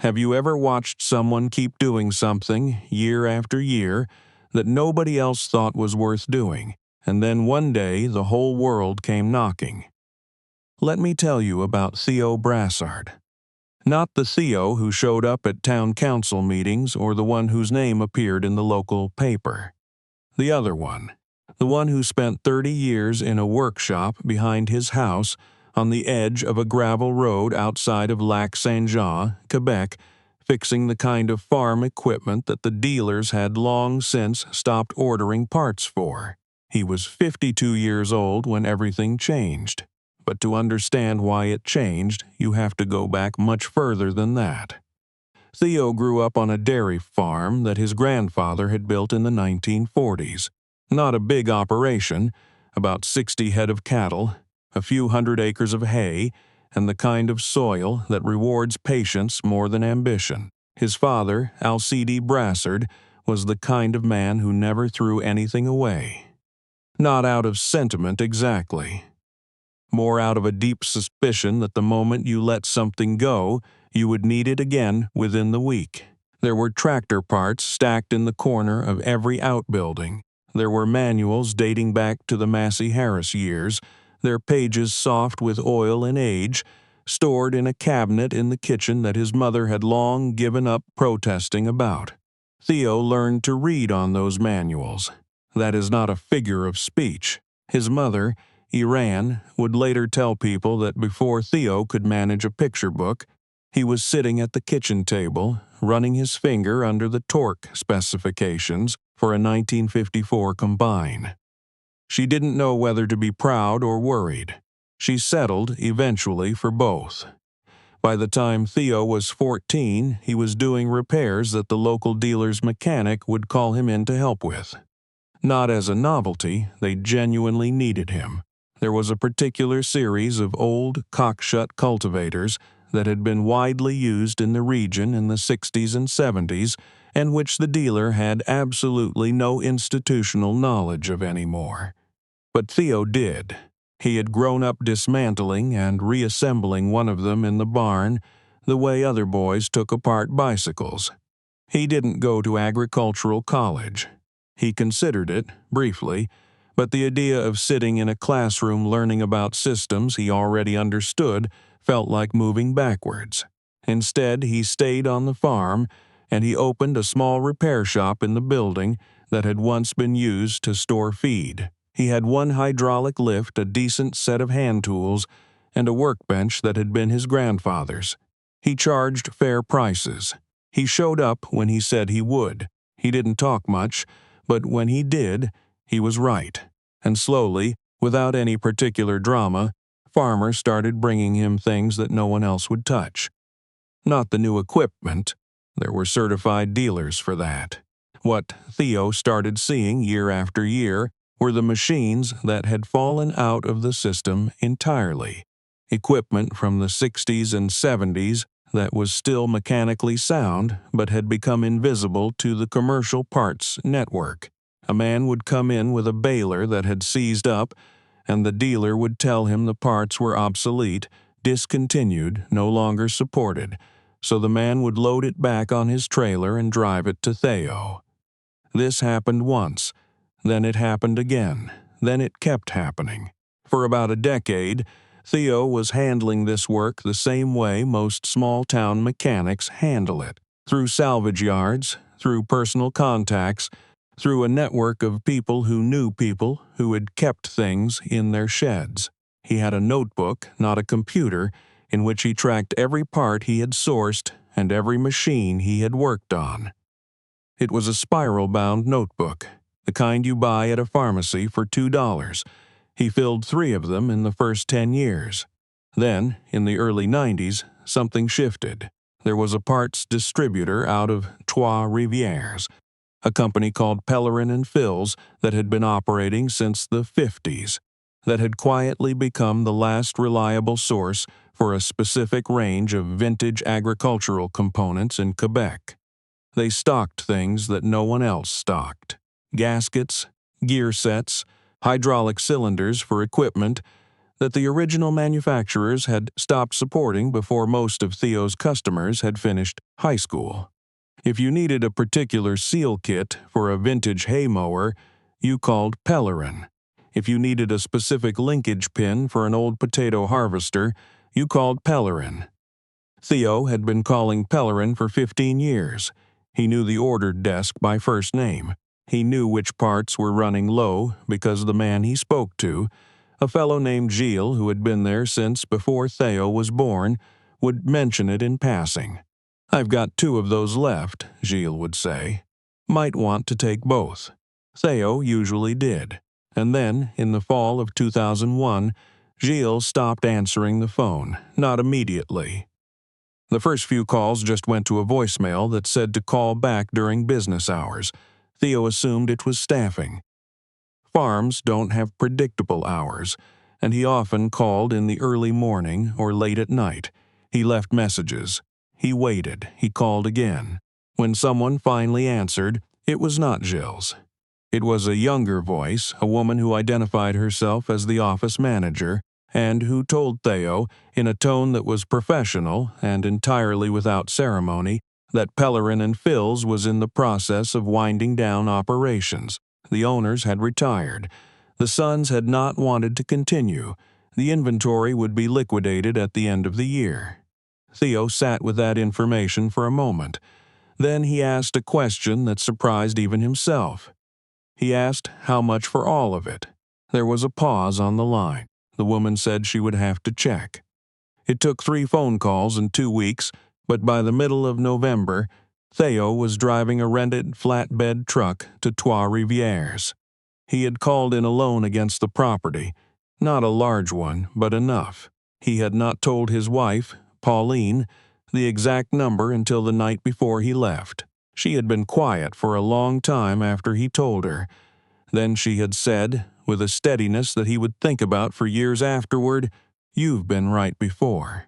Have you ever watched someone keep doing something year after year that nobody else thought was worth doing, and then one day the whole world came knocking? Let me tell you about Theo Brassard. Not the Theo who showed up at town council meetings or the one whose name appeared in the local paper. The other one. The one who spent 30 years in a workshop behind his house on the edge of a gravel road outside of Lac-Saint-Jean, Quebec, fixing the kind of farm equipment that the dealers had long since stopped ordering parts for. He was 52 years old when everything changed. But to understand why it changed, you have to go back much further than that. Theo grew up on a dairy farm that his grandfather had built in the 1940s. Not a big operation, about 60 head of cattle, a few hundred acres of hay, and the kind of soil that rewards patience more than ambition. His father, Alcide Brassard, was the kind of man who never threw anything away. Not out of sentiment exactly. More out of a deep suspicion that the moment you let something go, you would need it again within the week. There were tractor parts stacked in the corner of every outbuilding. There were manuals dating back to the Massey Harris years, their pages soft with oil and age, stored in a cabinet in the kitchen that his mother had long given up protesting about. Theo learned to read on those manuals. That is not a figure of speech. His mother, Iran, would later tell people that before Theo could manage a picture book, he was sitting at the kitchen table, running his finger under the torque specifications for a 1954 combine. She didn't know whether to be proud or worried. She settled, eventually, for both. By the time Theo was 14, he was doing repairs that the local dealer's mechanic would call him in to help with. Not as a novelty, they genuinely needed him. There was a particular series of old cockshut cultivators that had been widely used in the region in the 60s and 70s, and which the dealer had absolutely no institutional knowledge of anymore. But Theo did. He had grown up dismantling and reassembling one of them in the barn the way other boys took apart bicycles. He didn't go to agricultural college. He considered it, briefly, but the idea of sitting in a classroom learning about systems he already understood felt like moving backwards. Instead, he stayed on the farm, and he opened a small repair shop in the building that had once been used to store feed. He had one hydraulic lift, a decent set of hand tools, and a workbench that had been his grandfather's. He charged fair prices. He showed up when he said he would. He didn't talk much, but when he did, he was right. And slowly, without any particular drama, farmers started bringing him things that no one else would touch. Not the new equipment. There were certified dealers for that. What Theo started seeing year after year were the machines that had fallen out of the system entirely. Equipment from the 60s and 70s that was still mechanically sound but had become invisible to the commercial parts network. A man would come in with a baler that had seized up, and the dealer would tell him the parts were obsolete, discontinued, no longer supported, so the man would load it back on his trailer and drive it to Theo. This happened once, then it happened again, then it kept happening. For about a decade, Theo was handling this work the same way most small-town mechanics handle it, through salvage yards, through personal contacts, through a network of people who had kept things in their sheds. He had a notebook, not a computer, in which he tracked every part he had sourced and every machine he had worked on. It was a spiral-bound notebook, the kind you buy at a pharmacy for $2. He filled 3 of them in the first 10 years. Then, in the early 90s, something shifted. There was a parts distributor out of Trois-Rivières, a company called Pellerin & Fills that had been operating since the 50s, that had quietly become the last reliable source for a specific range of vintage agricultural components in Quebec. They stocked things that no one else stocked: gaskets, gear sets, hydraulic cylinders for equipment that the original manufacturers had stopped supporting before most of Theo's customers had finished high school. If you needed a particular seal kit for a vintage hay mower, you called Pellerin. If you needed a specific linkage pin for an old potato harvester, you called Pellerin. Theo had been calling Pellerin for 15 years. He knew the order desk by first name. He knew which parts were running low because the man he spoke to, a fellow named Gilles who had been there since before Theo was born, would mention it in passing. "I've got 2 of those left," Gilles would say. "Might want to take both." Theo usually did. And then, in the fall of 2001, Gilles stopped answering the phone, not immediately. The first few calls just went to a voicemail that said to call back during business hours. Theo assumed it was staffing. Farms don't have predictable hours, and he often called in the early morning or late at night. He left messages. He waited. He called again. When someone finally answered, it was not Gilles. It was a younger voice, a woman who identified herself as the office manager, and who told Theo, in a tone that was professional and entirely without ceremony, that Pellerin and Phil's was in the process of winding down operations. The owners had retired. The sons had not wanted to continue. The inventory would be liquidated at the end of the year. Theo sat with that information for a moment. Then he asked a question that surprised even himself. He asked how much for all of it. There was a pause on the line. The woman said she would have to check. It took 3 phone calls in 2 weeks, but by the middle of November, Theo was driving a rented flatbed truck to Trois-Rivières. He had called in a loan against the property, not a large one, but enough. He had not told his wife, Pauline, the exact number until the night before he left. She had been quiet for a long time after he told her. Then she had said, with a steadiness that he would think about for years afterward, "You've been right before."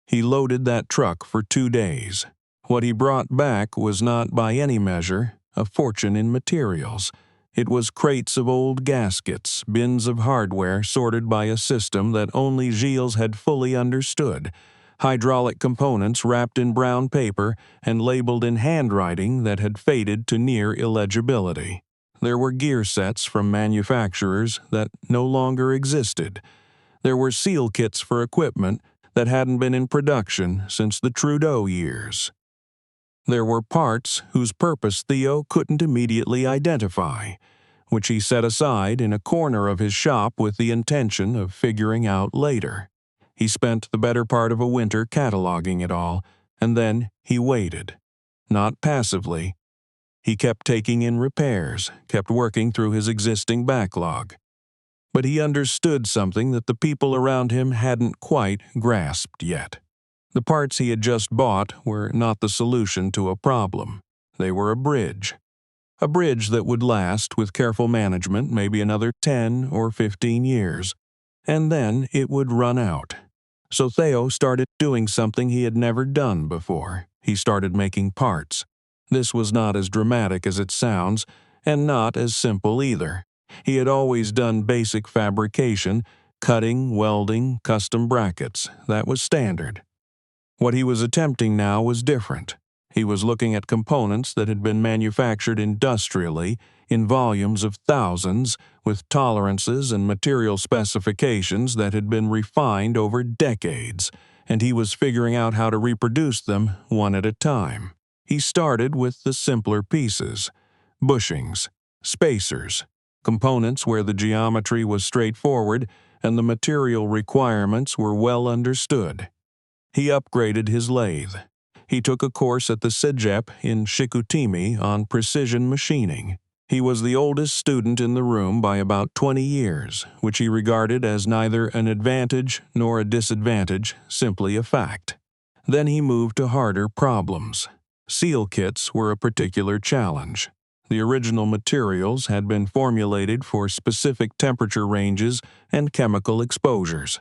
He loaded that truck for 2 days. What he brought back was not by any measure a fortune in materials. It was crates of old gaskets, bins of hardware sorted by a system that only Gilles had fully understood, hydraulic components wrapped in brown paper and labeled in handwriting that had faded to near illegibility. There were gear sets from manufacturers that no longer existed. There were seal kits for equipment that hadn't been in production since the Trudeau years. There were parts whose purpose Theo couldn't immediately identify, which he set aside in a corner of his shop with the intention of figuring out later. He spent the better part of a winter cataloging it all, and then he waited. Not passively. He kept taking in repairs, kept working through his existing backlog. But he understood something that the people around him hadn't quite grasped yet. The parts he had just bought were not the solution to a problem. They were a bridge. A bridge that would last, with careful management, maybe another 10 or 15 years. And then it would run out. So Theo started doing something he had never done before. He started making parts. This was not as dramatic as it sounds, and not as simple either. He had always done basic fabrication, cutting, welding, custom brackets. That was standard. What he was attempting now was different. He was looking at components that had been manufactured industrially, in volumes of thousands, with tolerances and material specifications that had been refined over decades, and he was figuring out how to reproduce them one at a time. He started with the simpler pieces: bushings, spacers, components where the geometry was straightforward and the material requirements were well understood. He upgraded his lathe. He took a course at the Cégep in Chicoutimi on precision machining. He was the oldest student in the room by about 20 years, which he regarded as neither an advantage nor a disadvantage, simply a fact. Then he moved to harder problems. Seal kits were a particular challenge. The original materials had been formulated for specific temperature ranges and chemical exposures,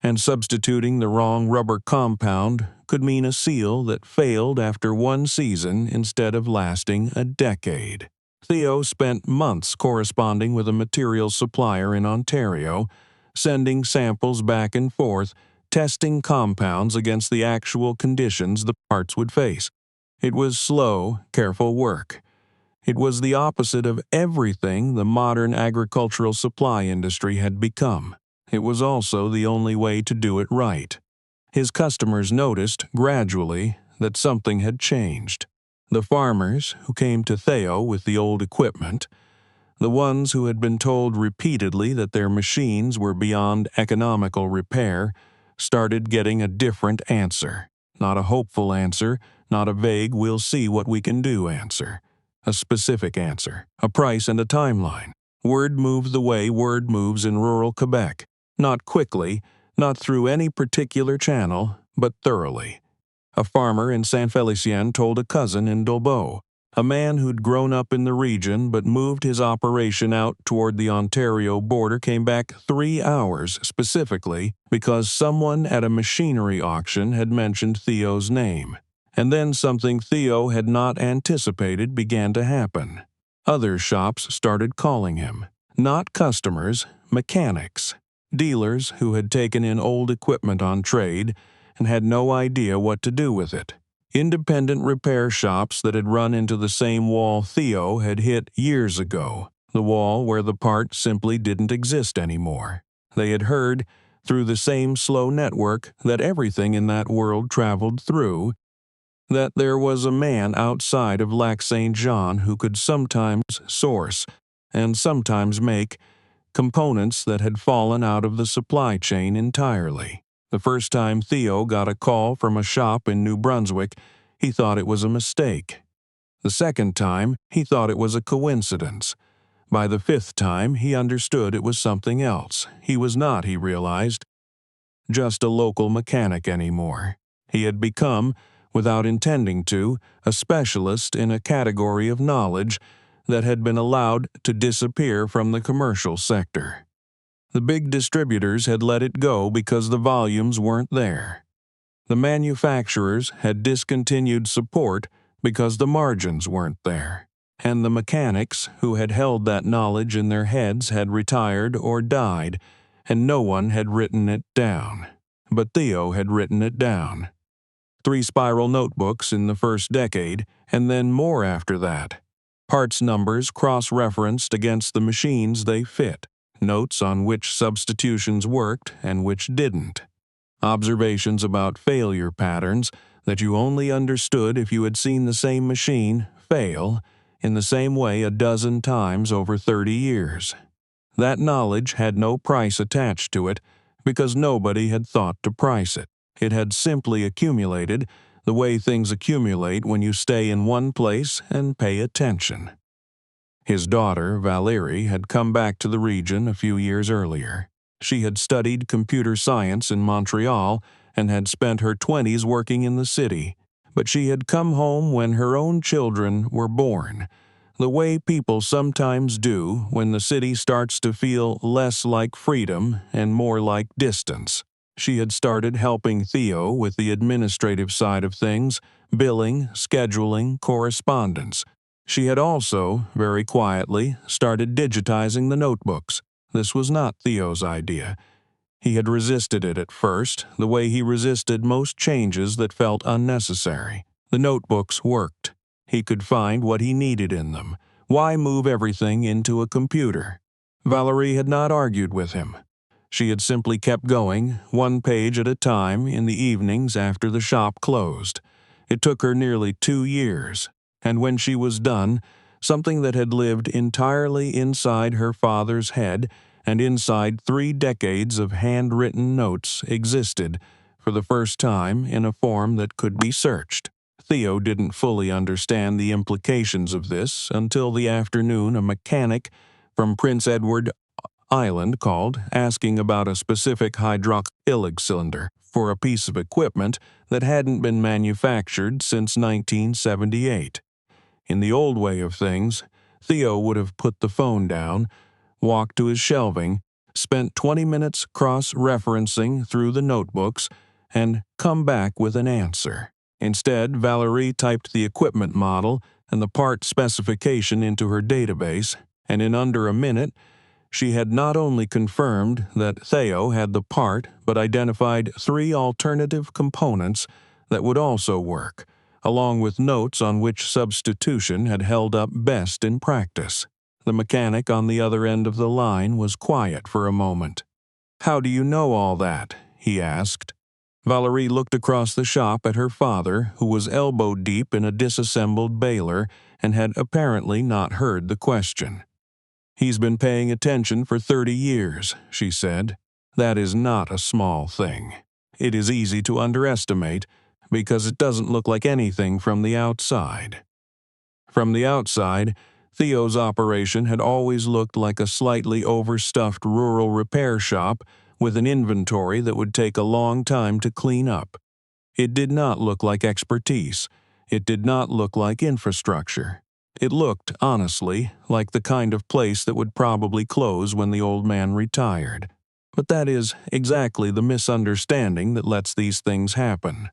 and substituting the wrong rubber compound could mean a seal that failed after 1 season instead of lasting a decade. Theo spent months corresponding with a materials supplier in Ontario, sending samples back and forth, testing compounds against the actual conditions the parts would face. It was slow, careful work. It was the opposite of everything the modern agricultural supply industry had become. It was also the only way to do it right. His customers noticed, gradually, that something had changed. The farmers who came to Theo with the old equipment, the ones who had been told repeatedly that their machines were beyond economical repair, started getting a different answer. Not a hopeful answer, not a vague "we'll see what we can do" answer. A specific answer, a price and a timeline. Word moved the way word moves in rural Quebec. Not quickly, not through any particular channel, but thoroughly. A farmer in Saint Félicien told a cousin in Dolbeau. A man who'd grown up in the region but moved his operation out toward the Ontario border came back 3 hours specifically because someone at a machinery auction had mentioned Theo's name. And then something Theo had not anticipated began to happen. Other shops started calling him. Not customers, mechanics. Dealers who had taken in old equipment on trade and had no idea what to do with it. Independent repair shops that had run into the same wall Theo had hit years ago, the wall where the part simply didn't exist anymore. They had heard, through the same slow network that everything in that world traveled through, that there was a man outside of Lac Saint Jean who could sometimes source and sometimes make components that had fallen out of the supply chain entirely. The first time Theo got a call from a shop in New Brunswick, he thought it was a mistake. The second time, he thought it was a coincidence. By the fifth time, he understood it was something else. He was not, he realized, just a local mechanic anymore. He had become, without intending to, a specialist in a category of knowledge that had been allowed to disappear from the commercial sector. The big distributors had let it go because the volumes weren't there. The manufacturers had discontinued support because the margins weren't there. And the mechanics who had held that knowledge in their heads had retired or died, and no one had written it down. But Theo had written it down. 3 spiral notebooks in the first decade, and then more after that. Parts numbers cross-referenced against the machines they fit. Notes on which substitutions worked and which didn't. Observations about failure patterns that you only understood if you had seen the same machine fail in the same way a dozen times over 30 years. That knowledge had no price attached to it because nobody had thought to price it. It had simply accumulated the way things accumulate when you stay in one place and pay attention. His daughter, Valérie, had come back to the region a few years earlier. She had studied computer science in Montreal and had spent her 20s working in the city, but she had come home when her own children were born, the way people sometimes do when the city starts to feel less like freedom and more like distance. She had started helping Theo with the administrative side of things, billing, scheduling, correspondence. She had also, very quietly, started digitizing the notebooks. This was not Theo's idea. He had resisted it at first, the way he resisted most changes that felt unnecessary. The notebooks worked. He could find what he needed in them. Why move everything into a computer? Valérie had not argued with him. She had simply kept going, one page at a time, in the evenings after the shop closed. It took her nearly 2 years. And when she was done, something that had lived entirely inside her father's head and inside 3 decades of handwritten notes existed, for the first time, in a form that could be searched. Theo didn't fully understand the implications of this until the afternoon a mechanic from Prince Edward Island called, asking about a specific hydraulic cylinder for a piece of equipment that hadn't been manufactured since 1978. In the old way of things, Theo would have put the phone down, walked to his shelving, spent 20 minutes cross-referencing through the notebooks, and come back with an answer. Instead, Valérie typed the equipment model and the part specification into her database, and in under a minute, she had not only confirmed that Theo had the part, but identified 3 alternative components that would also work. along with notes on which substitution had held up best in practice. The mechanic on the other end of the line was quiet for a moment. "How do you know all that?" he asked. Valerie looked across the shop at her father, who was elbow-deep in a disassembled baler and had apparently not heard the question. "He's been paying attention for 30 years, she said. "That is not a small thing. It is easy to underestimate because it doesn't look like anything from the outside." From the outside, Theo's operation had always looked like a slightly overstuffed rural repair shop with an inventory that would take a long time to clean up. It did not look like expertise. It did not look like infrastructure. It looked, honestly, like the kind of place that would probably close when the old man retired. But that is exactly the misunderstanding that lets these things happen.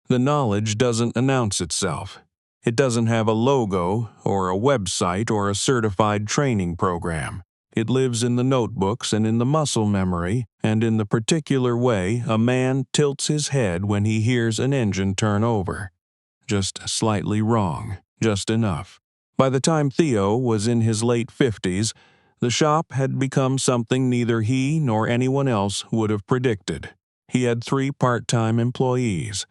The knowledge doesn't announce itself. It doesn't have a logo or a website or a certified training program. It lives in the notebooks and in the muscle memory and in the particular way a man tilts his head when he hears an engine turn over. Just slightly wrong, just enough. By the time Theo was in his late 50s, the shop had become something neither he nor anyone else would have predicted. He had 3 part-time employees.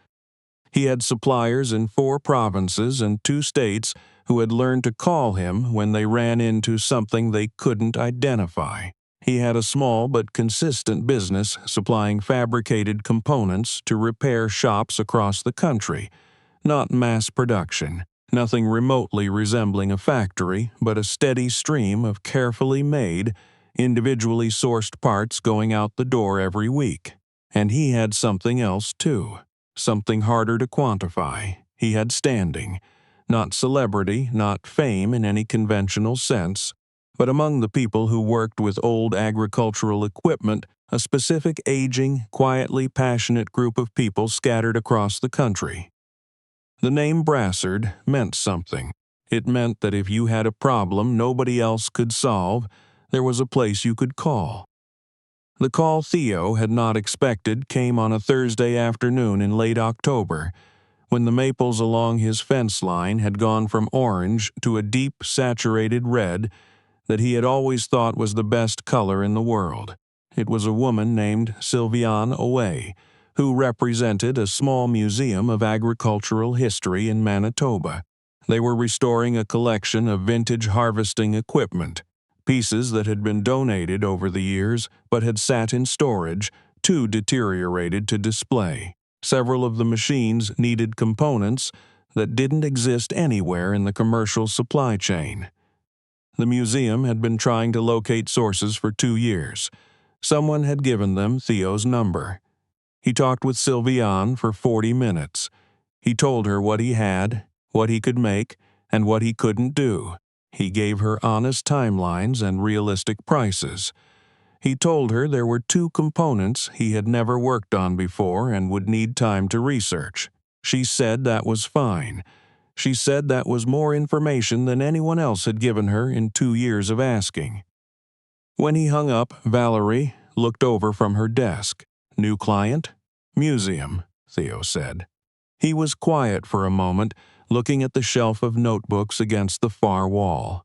He had suppliers in 4 provinces and 2 states who had learned to call him when they ran into something they couldn't identify. He had a small but consistent business supplying fabricated components to repair shops across the country. Not mass production, nothing remotely resembling a factory, but a steady stream of carefully made, individually sourced parts going out the door every week. And he had something else too. Something harder to quantify. He had standing. Not celebrity, not fame in any conventional sense, but among the people who worked with old agricultural equipment, a specific aging, quietly passionate group of people scattered across the country. The name Brassard meant something. It meant that if you had a problem nobody else could solve, there was a place you could call. The call Theo had not expected came on a Thursday afternoon in late October, when the maples along his fence line had gone from orange to a deep, saturated red that he had always thought was the best color in the world. It was a woman named Sylviane Away, who represented a small museum of agricultural history in Manitoba. They were restoring a collection of vintage harvesting equipment, pieces that had been donated over the years but had sat in storage, too deteriorated to display. Several of the machines needed components that didn't exist anywhere in the commercial supply chain. The museum had been trying to locate sources for 2 years. Someone had given them Theo's number. He talked with Sylviane for 40 minutes. He told her what he had, what he could make, and what he couldn't do. He gave her honest timelines and realistic prices. He told her there were 2 components he had never worked on before and would need time to research. She said that was fine. She said that was more information than anyone else had given her in 2 years of asking. When he hung up, Valerie looked over from her desk. "New client?" "Museum," Theo said. He was quiet for a moment, looking at the shelf of notebooks against the far wall.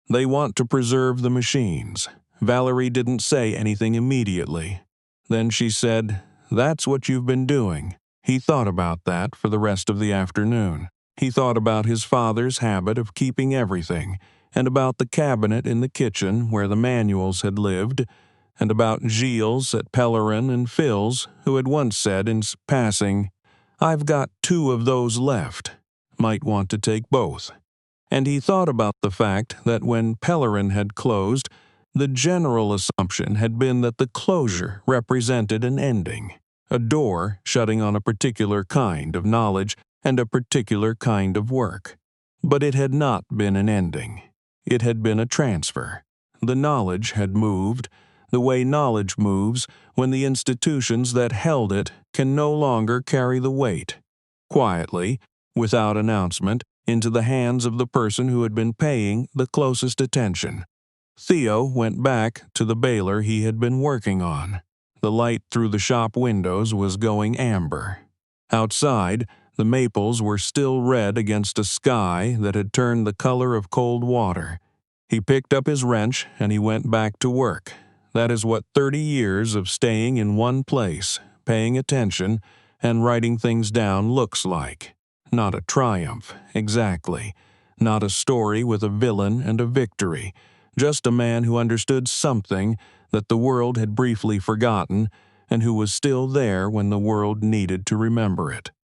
"They want to preserve the machines." Valerie didn't say anything immediately. Then she said, "That's what you've been doing." He thought about that for the rest of the afternoon. He thought about his father's habit of keeping everything, and about the cabinet in the kitchen where the manuals had lived, and about Gilles at Pellerin and Phil's, who had once said in passing, "I've got 2 of those left. Might want to take both." And he thought about the fact that when Pellerin had closed, the general assumption had been that the closure represented an ending, a door shutting on a particular kind of knowledge and a particular kind of work. But it had not been an ending. It had been a transfer. The knowledge had moved, the way knowledge moves when the institutions that held it can no longer carry the weight. Quietly, without announcement, into the hands of the person who had been paying the closest attention. Theo went back to the baler he had been working on. The light through the shop windows was going amber. Outside, The maples were still red against a sky that had turned the color of cold water. He picked up his wrench and he went back to work. That is what 30 years of staying in one place, paying attention, and writing things down looks like. Not a triumph, exactly. Not a story with a villain and a victory. Just a man who understood something that the world had briefly forgotten and who was still there when the world needed to remember it.